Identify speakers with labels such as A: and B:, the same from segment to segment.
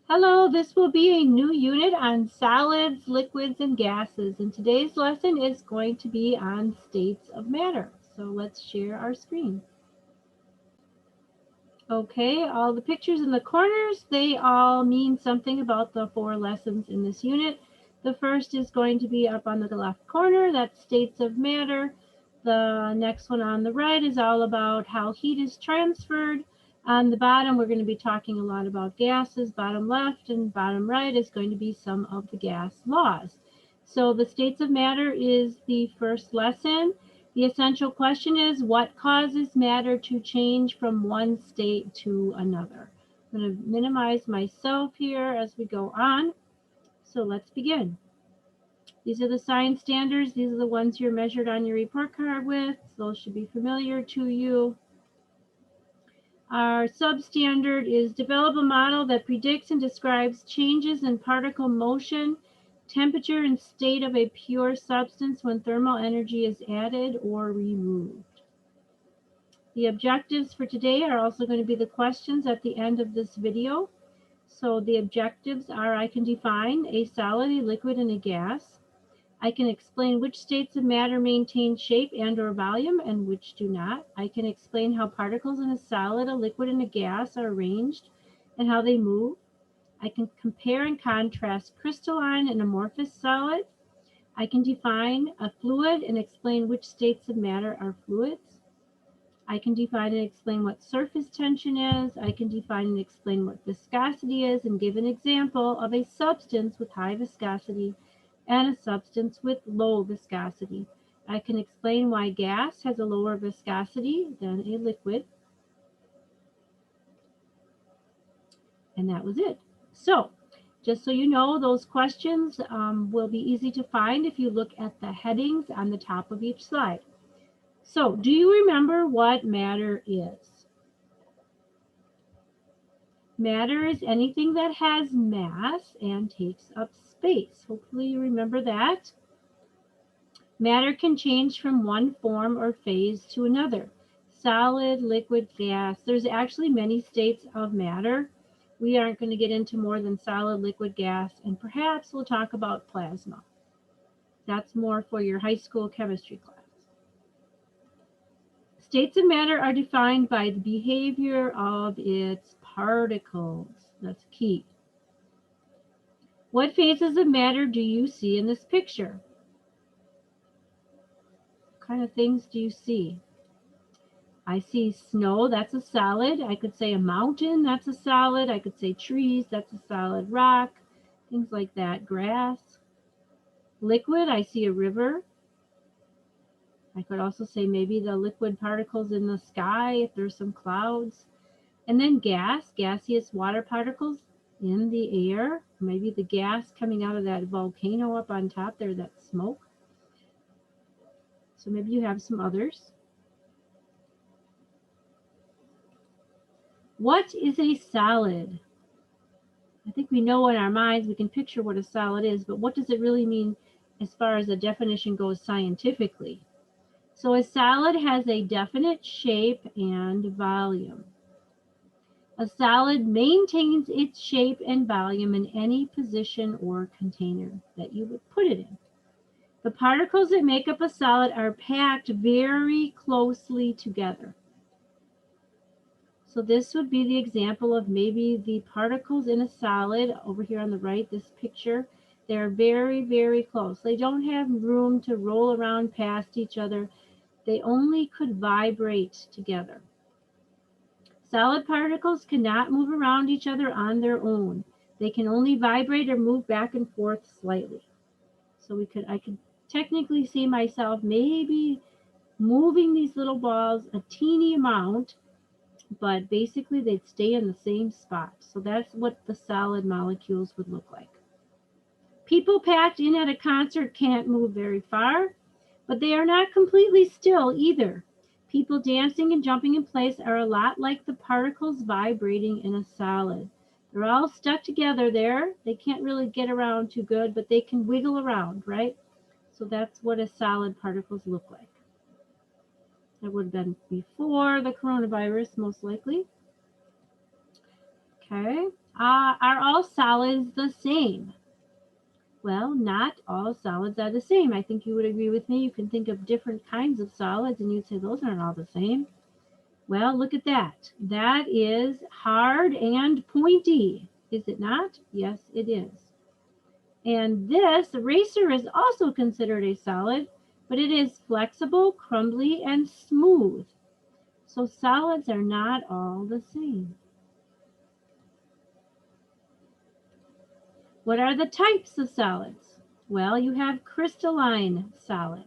A: Hello, this will be a new unit on solids, liquids, and gases. And today's lesson is going to be on states of matter. So let's share our screen. Okay, all the pictures in the corners, they all mean something about the 4 lessons in this unit. The first is going to be up on the left corner, that's states of matter. The next one on the right is all about how heat is transferred. On the bottom, we're going to be talking a lot about gases. Bottom left and bottom right is going to be some of the gas laws. So the states of matter is the first lesson. The essential question is, what causes matter to change from one state to another? I'm going to minimize myself here as we go on. So let's begin. These are the science standards. These are the ones you're measured on your report card with. Those should be familiar to you. Our substandard is develop a model that predicts and describes changes in particle motion, temperature, and state of a pure substance when thermal energy is added or removed. The objectives for today are also going to be the questions at the end of this video. So the objectives are: I can define a solid, a liquid, and a gas. I can explain which states of matter maintain shape and or volume and which do not. I can explain how particles in a solid, a liquid, and a gas are arranged and how they move. I can compare and contrast crystalline and amorphous solids. I can define a fluid and explain which states of matter are fluids. I can define and explain what surface tension is. I can define and explain what viscosity is and give an example of a substance with high viscosity and a substance with low viscosity. I can explain why gas has a lower viscosity than a liquid. And that was it. So, just so you know, those questions will be easy to find if you look at the headings on the top of each slide. So, do you remember what matter is? Matter is anything that has mass and takes up space. Hopefully you remember that. Matter can change from one form or phase to another. Solid, liquid, gas. There's actually many states of matter. We aren't going to get into more than solid, liquid, gas, and perhaps we'll talk about plasma. That's more for your high school chemistry class. States of matter are defined by the behavior of its particles. That's key. What phases of matter do you see in this picture? What kind of things do you see? I see snow, that's a solid. I could say a mountain, that's a solid. I could say trees, that's a solid. Rock, things like that. Grass. Liquid, I see a river. I could also say maybe the liquid particles in the sky if there's some clouds. And then gas, gaseous water particles in the air. Maybe the gas coming out of that volcano up on top there, that smoke. So maybe you have some others. What is a solid? I think we know in our minds, we can picture what a solid is, but what does it really mean as far as the definition goes scientifically? So a solid has a definite shape and volume. A solid maintains its shape and volume in any position or container that you would put it in. The particles that make up a solid are packed very closely together. So this would be the example of maybe the particles in a solid over here on the right, this picture. They're very, very close. They don't have room to roll around past each other. They only could vibrate together. Solid particles cannot move around each other on their own. They can only vibrate or move back and forth slightly. So I could technically see myself maybe moving these little balls a teeny amount, but basically they'd stay in the same spot. So that's what the solid molecules would look like. People packed in at a concert can't move very far, but they are not completely still either. People dancing and jumping in place are a lot like the particles vibrating in a solid. They're all stuck together there. They can't really get around too good, but they can wiggle around, right? So that's what a solid particles look like. That would have been before the coronavirus, most likely. Okay. Are all solids the same? Well, not all solids are the same. I think you would agree with me. You can think of different kinds of solids and you'd say those aren't all the same. Well, look at that. That is hard and pointy, is it not? Yes, it is. And this eraser is also considered a solid, but it is flexible, crumbly, and smooth. So solids are not all the same. What are the types of solids? Well, you have crystalline solids.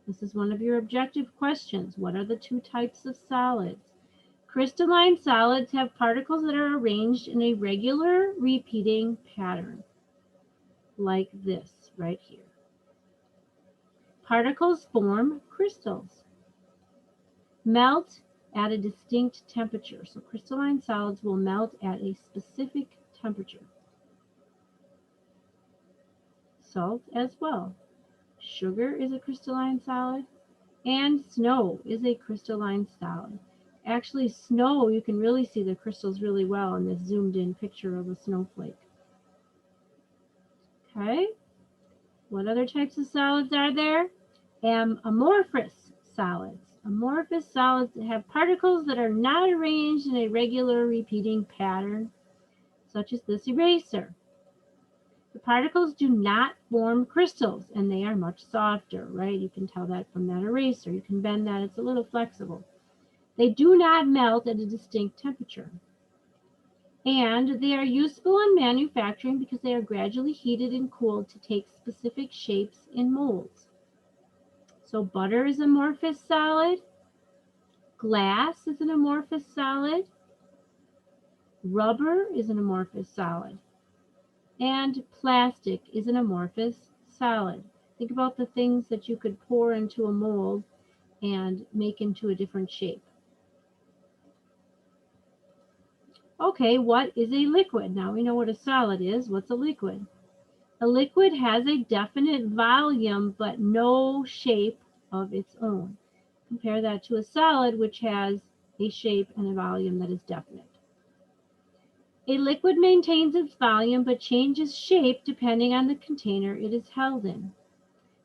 A: This is one of your objective questions. What are the two types of solids? Crystalline solids have particles that are arranged in a regular repeating pattern, like this right here. Particles form crystals. Melt at a distinct temperature. So crystalline solids will melt at a specific temperature. Salt as well. Sugar is a crystalline solid, and snow is a crystalline solid. Actually, snow, you can really see the crystals really well in this zoomed in picture of a snowflake. Okay, what other types of solids are there? Amorphous solids. Amorphous solids have particles that are not arranged in a regular repeating pattern, such as this eraser. The particles do not form crystals, and they are much softer, right? You can tell that from that eraser. You can bend that, it's a little flexible. They do not melt at a distinct temperature. And they are useful in manufacturing because they are gradually heated and cooled to take specific shapes in molds. So butter is an amorphous solid. Glass is an amorphous solid. Rubber is an amorphous solid. And plastic is an amorphous solid. Think about the things that you could pour into a mold and make into a different shape. Okay, what is a liquid? Now we know what a solid is. What's a liquid? A liquid has a definite volume but no shape of its own. Compare that to a solid, which has a shape and a volume that is definite. A liquid maintains its volume but changes shape depending on the container it is held in.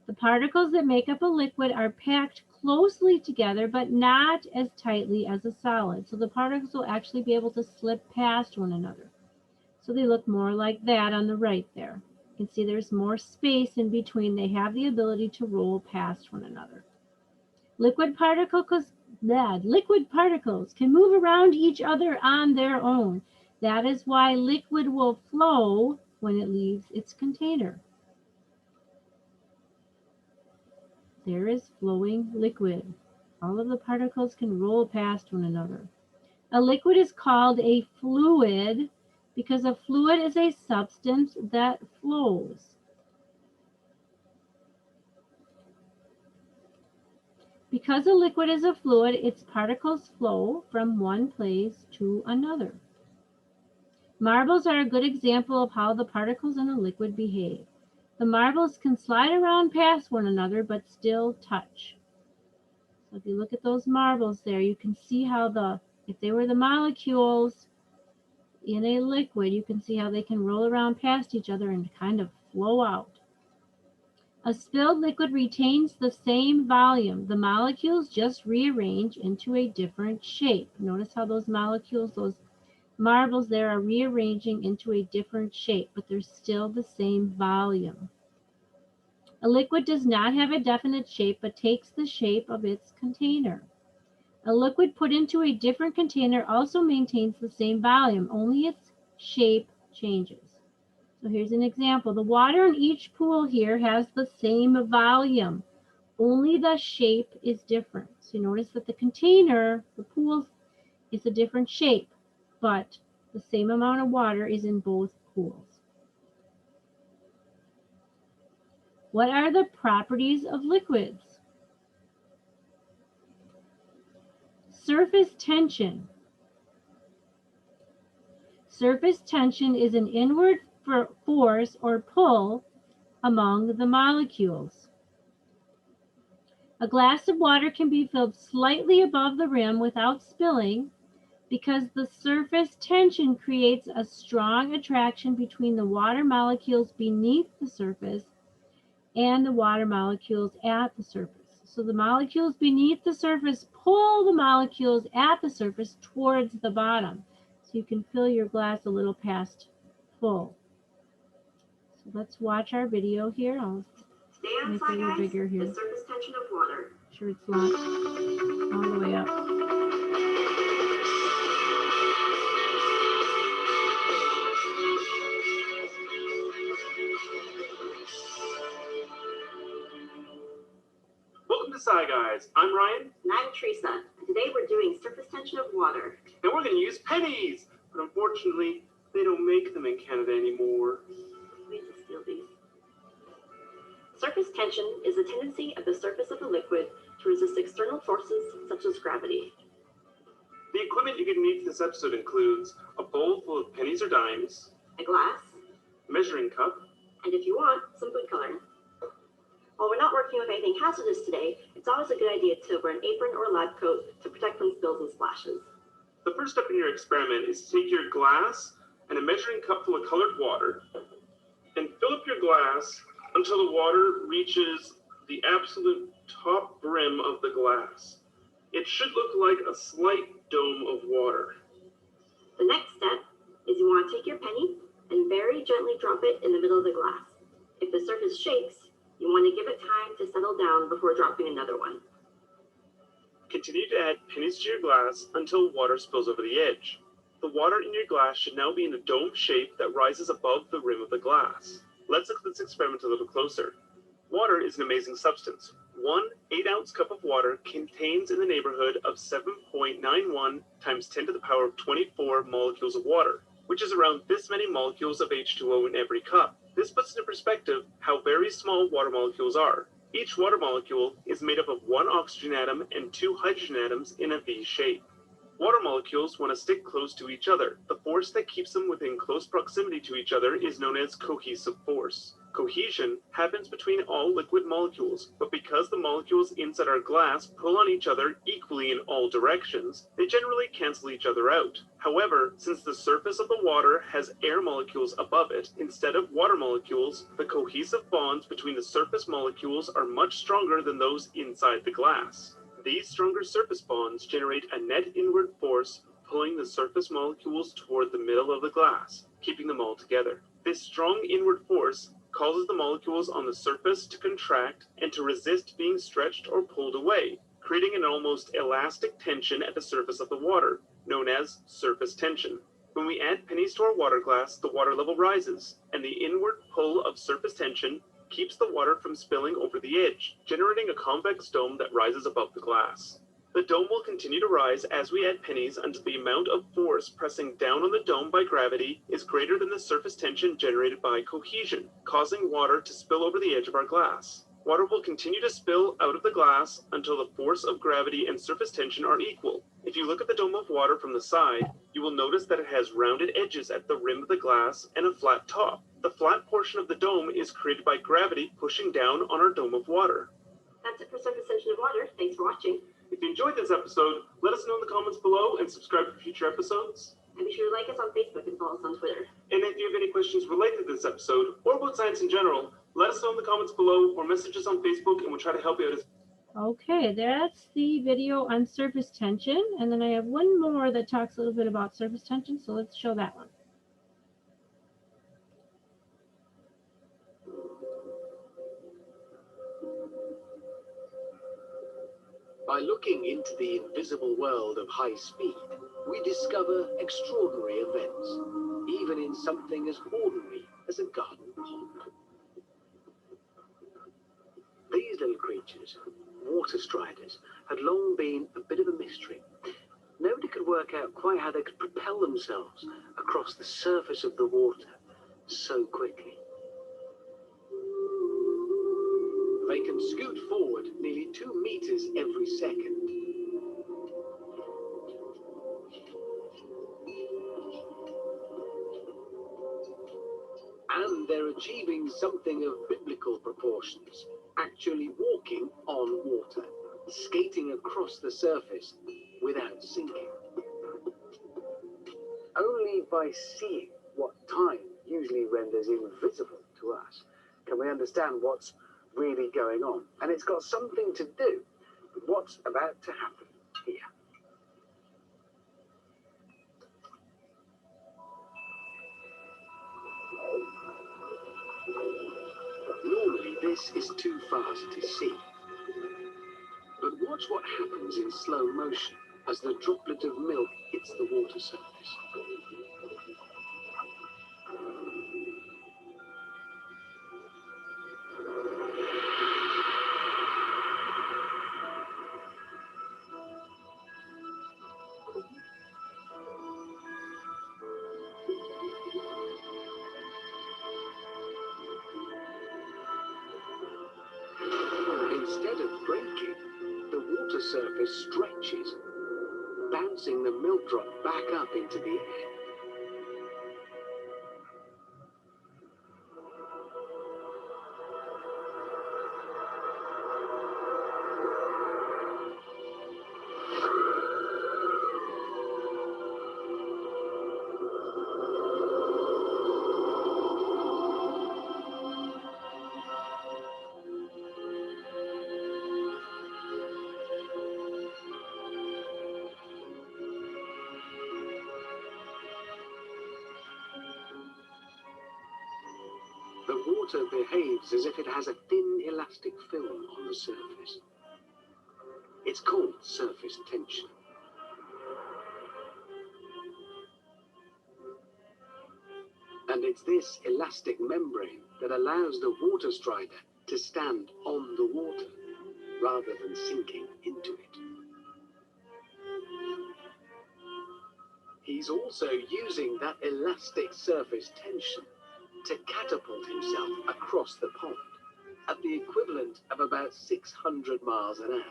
A: The particles that make up a liquid are packed closely together but not as tightly as a solid. So the particles will actually be able to slip past one another. So they look more like that on the right there. You can see there's more space in between. They have the ability to roll past one another. Liquid particles can move around each other on their own. That is why liquid will flow when it leaves its container. There is flowing liquid. All of the particles can roll past one another. A liquid is called a fluid because a fluid is a substance that flows. Because a liquid is a fluid, its particles flow from one place to another. Marbles are a good example of how the particles in a liquid behave. The marbles can slide around past one another but still touch. So if you look at those marbles there, you can see how if they were the molecules in a liquid, you can see how they can roll around past each other and kind of flow out. A spilled liquid retains the same volume. The molecules just rearrange into a different shape. Notice how those molecules, those marbles there, are rearranging into a different shape, but they're still the same volume. A liquid does not have a definite shape, but takes the shape of its container. A liquid put into a different container also maintains the same volume, only its shape changes. So here's an example. The water in each pool here has the same volume, only the shape is different. So you notice that the container, the pool, is a different shape, but the same amount of water is in both pools. What are the properties of liquids? Surface tension. Surface tension is an inward force or pull among the molecules. A glass of water can be filled slightly above the rim without spilling, because the surface tension creates a strong attraction between the water molecules beneath the surface and the water molecules at the surface. So the molecules beneath the surface pull the molecules at the surface towards the bottom. So you can fill your glass a little past full. So let's watch our video here. I'll make it a little bigger here.
B: The surface tension of water.
A: Make sure it's not all the way up.
C: Welcome to Sci Guys. I'm Ryan.
B: And I'm Teresa. Today we're doing surface tension of water.
C: And we're going to use pennies. But unfortunately, they don't make them in Canada anymore.
B: We need to steal these. Surface tension is the tendency of the surface of a liquid to resist external forces such as gravity.
C: The equipment you're going to need for this episode includes a bowl full of pennies or dimes,
B: A glass,
C: a measuring cup,
B: and if you want, some food coloring. While we're not working with anything hazardous today, it's always a good idea to wear an apron or lab coat to protect from spills and splashes.
C: The first step in your experiment is to take your glass and a measuring cup full of colored water and fill up your glass until the water reaches the absolute top brim of the glass. It should look like a slight dome of water.
B: The next step is you want to take your penny and very gently drop it in the middle of the glass. If the surface shakes, you want to give it time to settle down before dropping another one.
C: Continue to add pennies to your glass until water spills over the edge. The water in your glass should now be in a dome shape that rises above the rim of the glass. Let's look at this experiment a little closer. Water is an amazing substance. One 8-ounce cup of water contains in the neighborhood of 7.91 times 10 to the power of 24 molecules of water, which is around this many molecules of H2O in every cup. This puts into perspective how very small water molecules are. Each water molecule is made up of one oxygen atom and 2 hydrogen atoms in a V shape. Water molecules want to stick close to each other. The force that keeps them within close proximity to each other is known as cohesive force. Cohesion happens between all liquid molecules, but because the molecules inside our glass pull on each other equally in all directions, they generally cancel each other out. However, since the surface of the water has air molecules above it instead of water molecules, the cohesive bonds between the surface molecules are much stronger than those inside the glass. These stronger surface bonds generate a net inward force pulling the surface molecules toward the middle of the glass, keeping them all together. This strong inward force causes the molecules on the surface to contract and to resist being stretched or pulled away, creating an almost elastic tension at the surface of the water, known as surface tension. When we add pennies to our water glass, the water level rises, and the inward pull of surface tension keeps the water from spilling over the edge, generating a convex dome that rises above the glass. The dome will continue to rise as we add pennies until the amount of force pressing down on the dome by gravity is greater than the surface tension generated by cohesion, causing water to spill over the edge of our glass. Water will continue to spill out of the glass until the force of gravity and surface tension are equal. If you look at the dome of water from the side, you will notice that it has rounded edges at the rim of the glass and a flat top. The flat portion of the dome is created by gravity pushing down on our dome of water.
B: That's it for surface tension of water. Thanks for watching.
C: If you enjoyed this episode, let us know in the comments below and subscribe for future episodes.
B: And be sure to like us on Facebook and follow us on Twitter.
C: And if you have any questions related to this episode or about science in general, let us know in the comments below or message us on Facebook and we'll try to help you out as
A: Okay, that's the video on surface tension. And then I have one more that talks a little bit about surface tension, so let's show that one.
D: By looking into the invisible world of high speed, we discover extraordinary events, even in something as ordinary as a garden pond. These little creatures, water striders, had long been a bit of a mystery. Nobody could work out quite how they could propel themselves across the surface of the water so quickly. They can scoot forward nearly 2 meters every second. And they're achieving something of biblical proportions, actually walking on water, skating across the surface without sinking. Only by seeing what time usually renders invisible to us can we understand what's really going on. And it's got something to do with what's about to happen here. Normally this is too fast to see. But watch what happens in slow motion as the droplet of milk hits the water surface. Instead of breaking, the water surface stretches, bouncing the milk drop back up into the air. The water behaves as if it has a thin elastic film on the surface. It's called surface tension. And it's this elastic membrane that allows the water strider to stand on the water rather than sinking into it. He's also using that elastic surface tension to catapult himself across the pond at the equivalent of about 600 miles an hour.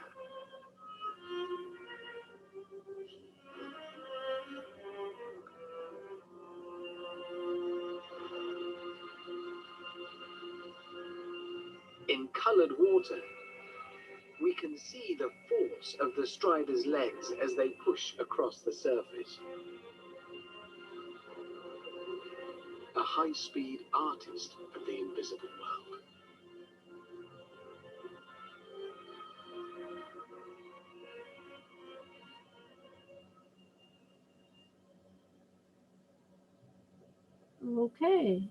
D: In coloured water, we can see the force of the strider's legs as they push across the surface. A high-speed artist of the invisible world.
A: Okay.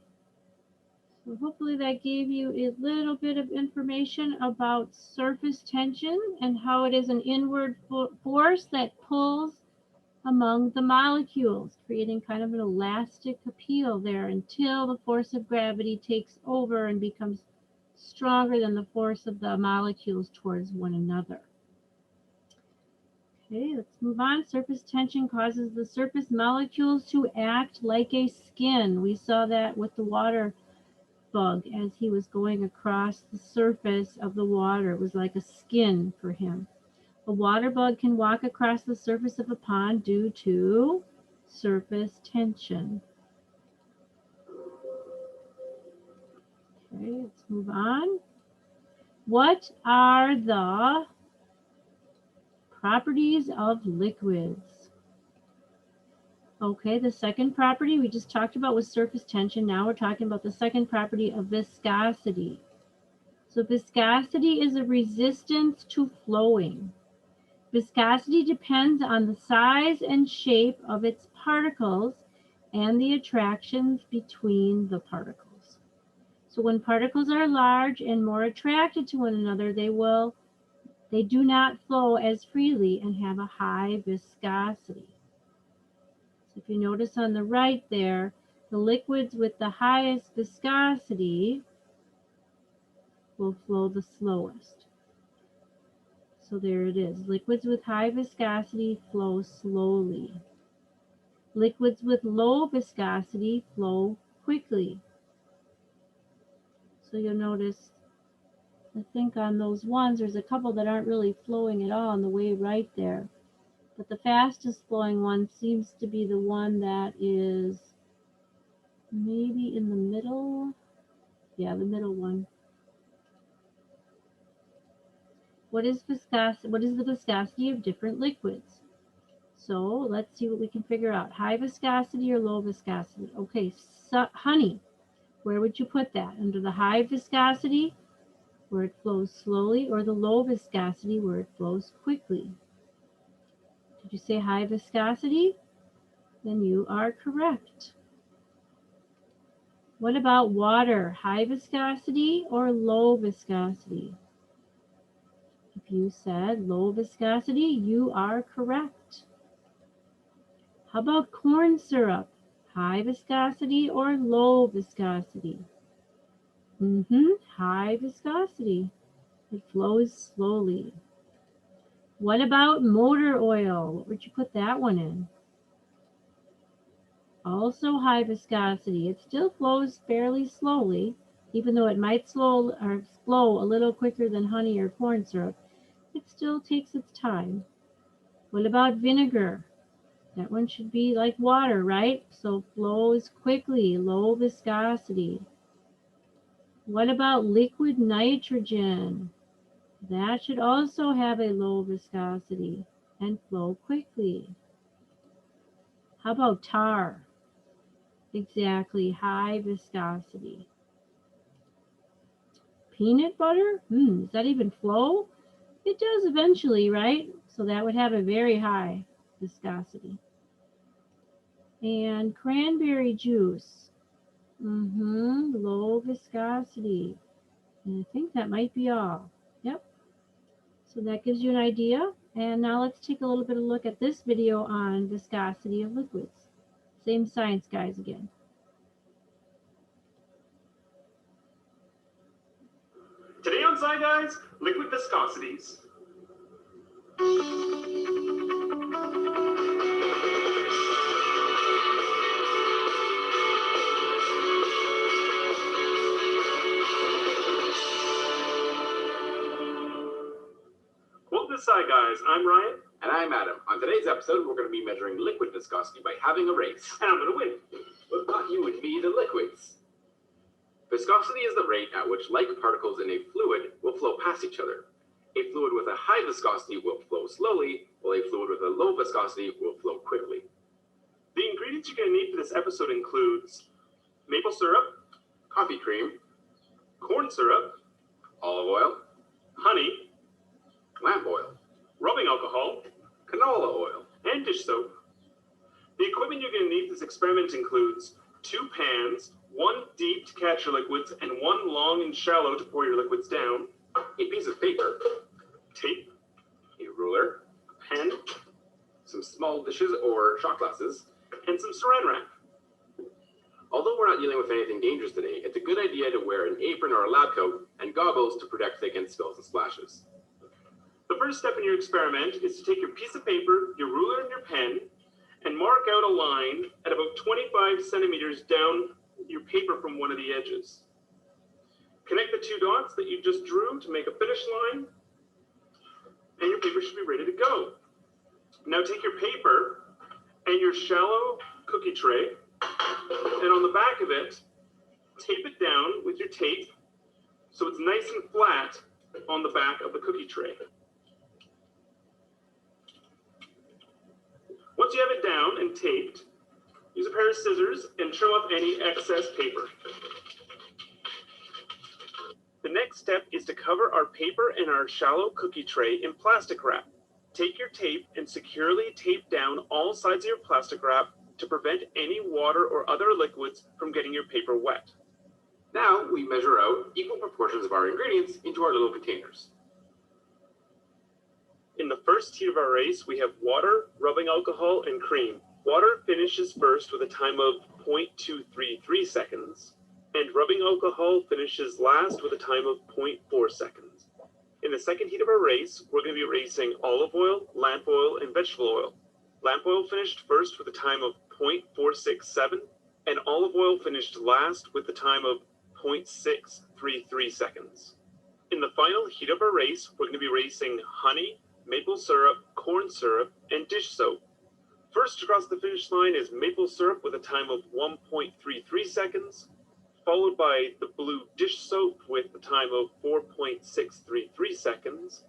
A: So hopefully that gave you a little bit of information about surface tension and how it is an inward force that pulls among the molecules, creating kind of an elastic appeal there until the force of gravity takes over and becomes stronger than the force of the molecules towards one another. Okay, let's move on. Surface tension causes the surface molecules to act like a skin. We saw that with the water bug as he was going across the surface of the water. It was like a skin for him. A water bug can walk across the surface of a pond due to surface tension. Okay, let's move on. What are the properties of liquids? Okay, the second property we just talked about was surface tension. Now we're talking about the second property of viscosity. So viscosity is a resistance to flowing. Viscosity depends on the size and shape of its particles and the attractions between the particles. So when particles are large and more attracted to one another, they do not flow as freely and have a high viscosity. So if you notice on the right there, the liquids with the highest viscosity will flow the slowest. So there it is. Liquids with high viscosity flow slowly. Liquids with low viscosity flow quickly. So you'll notice, I think on those ones, there's a couple that aren't really flowing at all on the way right there. But the fastest flowing one seems to be the one that is maybe in the middle. Yeah, the middle one. What is the viscosity of different liquids? So let's see what we can figure out. High viscosity or low viscosity? Okay, so, honey, where would you put that? Under the high viscosity, where it flows slowly, or the low viscosity, where it flows quickly? Did you say high viscosity? Then you are correct. What about water? High viscosity or low viscosity? If you said low viscosity, you are correct. How about corn syrup? High viscosity or low viscosity? High viscosity. It flows slowly. What about motor oil? What would you put that one in? Also high viscosity. It still flows fairly slowly, even though it might flow a little quicker than honey or corn syrup. It still takes its time. What about vinegar? That one should be like water, right? So flows quickly, low viscosity. What about liquid nitrogen? That should also have a low viscosity and flow quickly. How about tar? Exactly, high viscosity. Peanut butter? Does that even flow? It does eventually, right? So that would have a very high viscosity. And cranberry juice. Low viscosity. And I think that might be all. Yep. So that gives you an idea. And now let's take a little bit of a look at this video on viscosity of liquids. Same science guys again.
C: Today on Sci Guys, liquid viscosities. Welcome to Sci Guys. I'm Ryan.
E: And I'm Adam. On today's episode, we're going to be measuring liquid viscosity by having a race.
C: And I'm going to win.
E: But not you and me, the liquids. Viscosity is the rate at which like particles in a fluid will flow past each other. A fluid with a high viscosity will flow slowly, while a fluid with a low viscosity will flow quickly.
C: The ingredients you're going to need for this episode includes maple syrup,
E: Coffee cream,
C: corn syrup,
E: olive oil,
C: honey,
E: lamp oil,
C: rubbing alcohol,
E: canola oil,
C: and dish soap. The equipment you're going to need for this experiment includes 2 pans, 1 deep to catch your liquids, and 1 long and shallow to pour your liquids down,
E: a piece of paper,
C: tape,
E: a ruler,
C: a pen,
E: some small dishes or shot glasses,
C: and some saran wrap.
E: Although we're not dealing with anything dangerous today, it's a good idea to wear an apron or a lab coat and goggles to protect against spills and splashes.
C: The first step in your experiment is to take your piece of paper, your ruler, and your pen, and mark out a line at about 25 centimeters down your paper from one of the edges. Connect the 2 dots that you just drew to make a finish line, and your paper should be ready to go. Now take your paper and your shallow cookie tray, and on the back of it, tape it down with your tape so it's nice and flat on the back of the cookie tray. Once you have it down and taped, use a pair of scissors and trim off any excess paper. The next step is to cover our paper and our shallow cookie tray in plastic wrap. Take your tape and securely tape down all sides of your plastic wrap to prevent any water or other liquids from getting your paper wet.
E: Now we measure out equal proportions of our ingredients into our little containers.
C: In the first heat of our race, we have water, rubbing alcohol, and cream. Water finishes first with a time of 0.233 seconds, and rubbing alcohol finishes last with a time of 0.4 seconds. In the second heat of our race, we're going to be racing olive oil, lamp oil, and vegetable oil. Lamp oil finished first with a time of 0.467, and olive oil finished last with a time of 0.633 seconds. In the final heat of our race, we're going to be racing honey, maple syrup, corn syrup, and dish soap. First across the finish line is maple syrup with a time of 1.33 seconds, followed by the blue dish soap with a time of 4.633 seconds,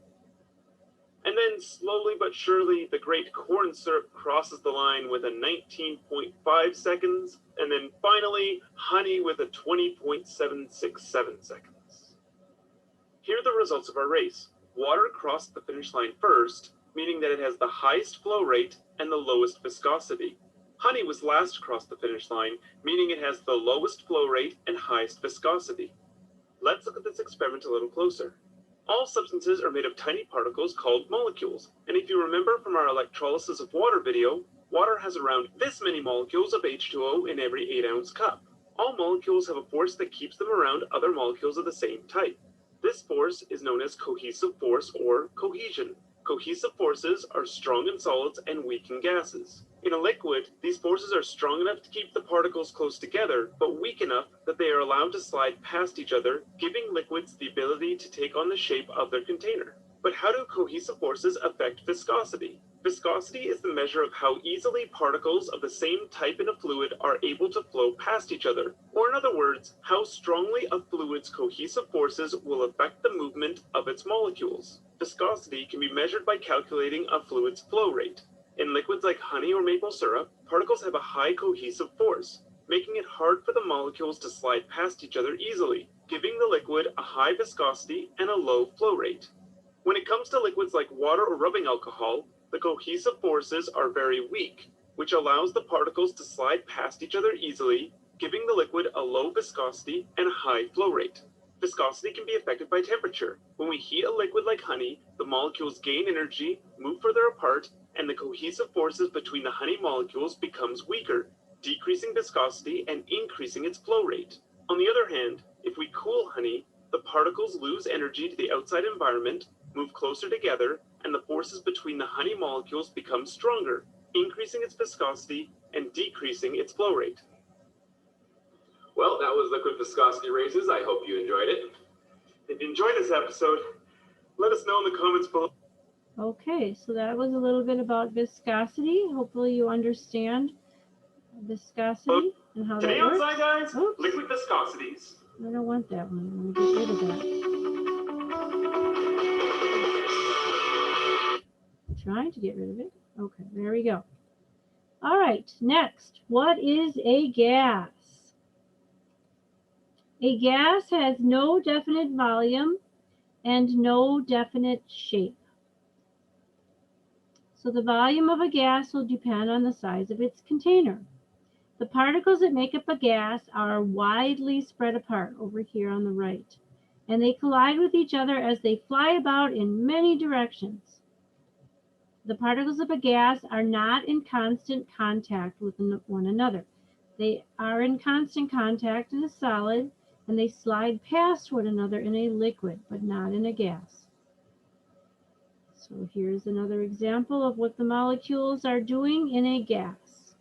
C: and then then slowly but surely, the great corn syrup crosses the line with a 19.5 seconds, and then finally, honey with a 20.767 seconds. Here are the results of our race. Water crossed the finish line first, meaning that it has the highest flow rate and the lowest viscosity. Honey was last across the finish line, meaning it has the lowest flow rate and highest viscosity. Let's look at this experiment a little closer. All substances are made of tiny particles called molecules, and if you remember from our electrolysis of water video, water has around this many molecules of H2O in every 8-ounce cup. All molecules have a force that keeps them around other molecules of the same type. This force is known as cohesive force or cohesion. Cohesive forces are strong in solids and weak in gases. In a liquid, these forces are strong enough to keep the particles close together, but weak enough that they are allowed to slide past each other, giving liquids the ability to take on the shape of their container. But how do cohesive forces affect viscosity? Viscosity is the measure of how easily particles of the same type in a fluid are able to flow past each other, or in other words, how strongly a fluid's cohesive forces will affect the movement of its molecules. Viscosity can be measured by calculating a fluid's flow rate. In liquids like honey or maple syrup, particles have a high cohesive force, making it hard for the molecules to slide past each other easily, giving the liquid a high viscosity and a low flow rate. When it comes to liquids like water or rubbing alcohol, the cohesive forces are very weak, which allows the particles to slide past each other easily, giving the liquid a low viscosity and a high flow rate. Viscosity can be affected by temperature. When we heat a liquid like honey, the molecules gain energy, move further apart, and the cohesive forces between the honey molecules becomes weaker, decreasing viscosity and increasing its flow rate. On the other hand, if we cool honey, the particles lose energy to the outside environment, move closer together, and the forces between the honey molecules become stronger, increasing its viscosity and decreasing its flow rate.
E: Well, that was liquid viscosity races. I hope you enjoyed it.
C: If you enjoyed this episode, let us know in the comments below.
A: Okay, so that was a little bit about viscosity. Hopefully you understand viscosity and how
C: Today
A: that
C: on
A: works.
C: Sci Guys,
A: Oops.
C: liquid viscosities.
A: I don't want that one. I'm going to get rid of that. Trying to get rid of it. Okay, there we go. All right, next, what is a gas? A gas has no definite volume and no definite shape. So the volume of a gas will depend on the size of its container. The particles that make up a gas are widely spread apart over here on the right, and they collide with each other as they fly about in many directions. The particles of a gas are not in constant contact with one another. They are in constant contact in a solid, and they slide past one another in a liquid, but not in a gas. So here's another example of what the molecules are doing in a gas.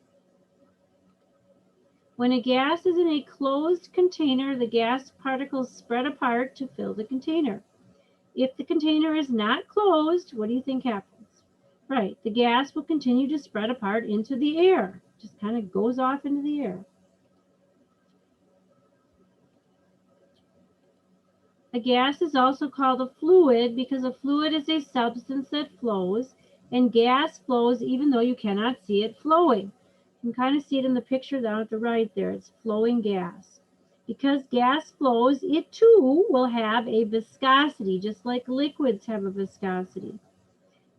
A: When a gas is in a closed container, the gas particles spread apart to fill the container. If the container is not closed, what do you think happens? Right, the gas will continue to spread apart into the air. Just kind of goes off into the air. A gas is also called a fluid because a fluid is a substance that flows, and gas flows even though you cannot see it flowing. You can kind of see it in the picture down at the right there. It's flowing gas. Because gas flows, it too will have a viscosity, just like liquids have a viscosity.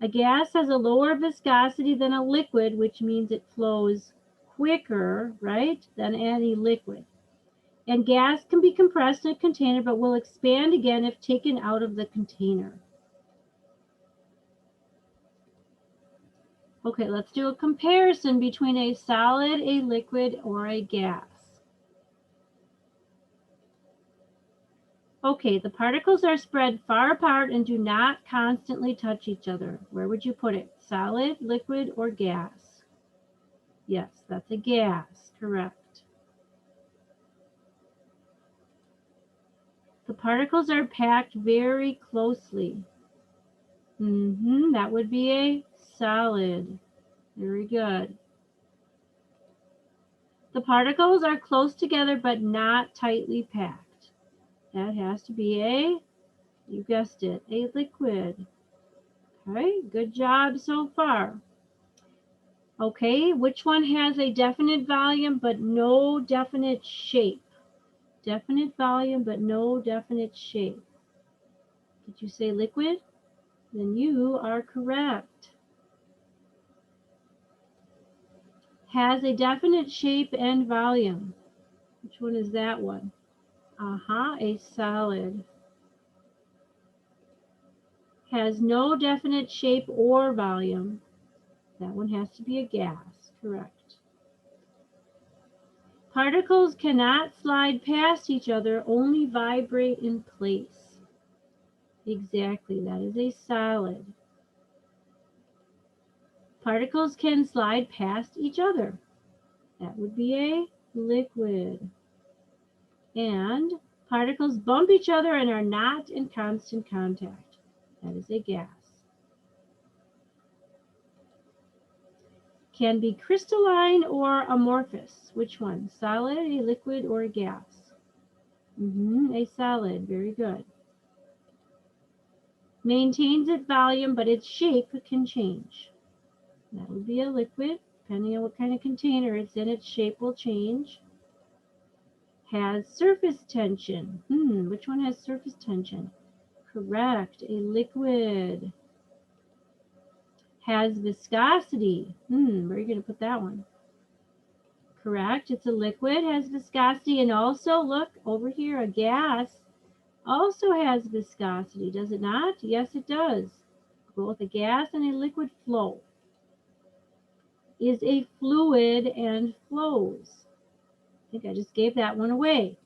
A: A gas has a lower viscosity than a liquid, which means it flows quicker, right, than any liquid. And gas can be compressed in a container, but will expand again if taken out of the container. Okay, let's do a comparison between a solid, a liquid, or a gas. Okay, the particles are spread far apart and do not constantly touch each other. Where would you put it? Solid, liquid, or gas? Yes, that's a gas, correct. The particles are packed very closely. That would be a solid. Very good. The particles are close together but not tightly packed. That has to be a, you guessed it, a liquid. All right, good job so far. Okay, which one has a definite volume but no definite shape? Definite volume but no definite shape. Did you say liquid? Then you are correct. Has a definite shape and volume. Which one is that one? A solid. Has no definite shape or volume. That one has to be a gas, correct. Particles cannot slide past each other, only vibrate in place. Exactly, that is a solid. Particles can slide past each other. That would be a liquid. And particles bump each other and are not in constant contact. That is a gas. Can be crystalline or amorphous. Which one? Solid, a liquid, or a gas? A solid. Very good. Maintains its volume, but its shape can change. That would be a liquid. Depending on what kind of container it's in, its shape will change. Has surface tension. Which one has surface tension? Correct. A liquid. Has viscosity. Where are you going to put that one? Correct. It's a liquid, has viscosity, and also, look over here, a gas also has viscosity, does it not? Yes, it does. Both a gas and a liquid flow. Is a fluid and flows. I think I just gave that one away.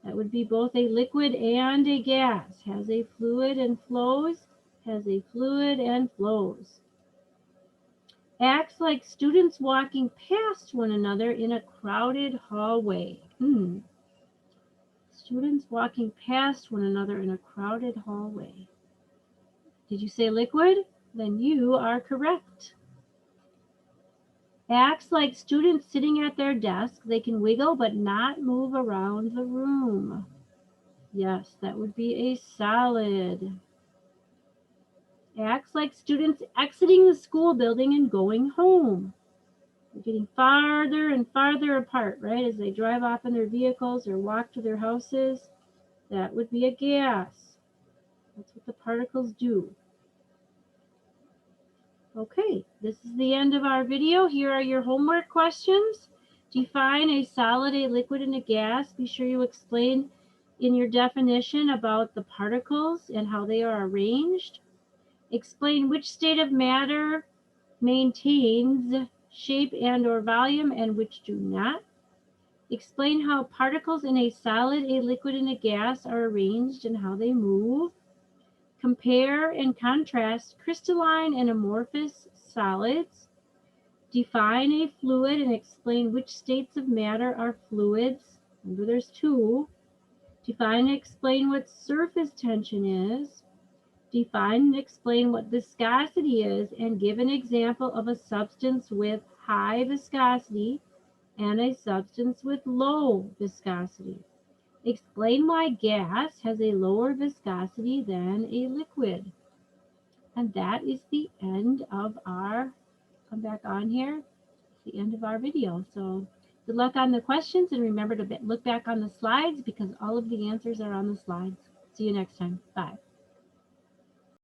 A: That would be both a liquid and a gas. Has a fluid and flows. Has a fluid and flows. Acts like students walking past one another in a crowded hallway. Students walking past one another in a crowded hallway. Did you say liquid? Then you are correct. Acts like students sitting at their desk. They can wiggle but not move around the room. Yes, that would be a solid. Acts like students exiting the school building and going home. They're getting farther and farther apart, right? As they drive off in their vehicles or walk to their houses. That would be a gas. That's what the particles do. Okay, this is the end of our video. Here are your homework questions. Define a solid, a liquid, and a gas. Be sure you explain in your definition about the particles and how they are arranged. Explain which state of matter maintains shape and or volume and which do not. Explain how particles in a solid, a liquid, and a gas are arranged and how they move. Compare and contrast crystalline and amorphous solids. Define a fluid and explain which states of matter are fluids. Remember, there's two. Define and explain what surface tension is. Define and explain what viscosity is and give an example of a substance with high viscosity and a substance with low viscosity. Explain why gas has a lower viscosity than a liquid. And that is the end of our, come back on here, the end of our video. So good luck on the questions and remember to look back on the slides because all of the answers are on the slides. See you next time. Bye.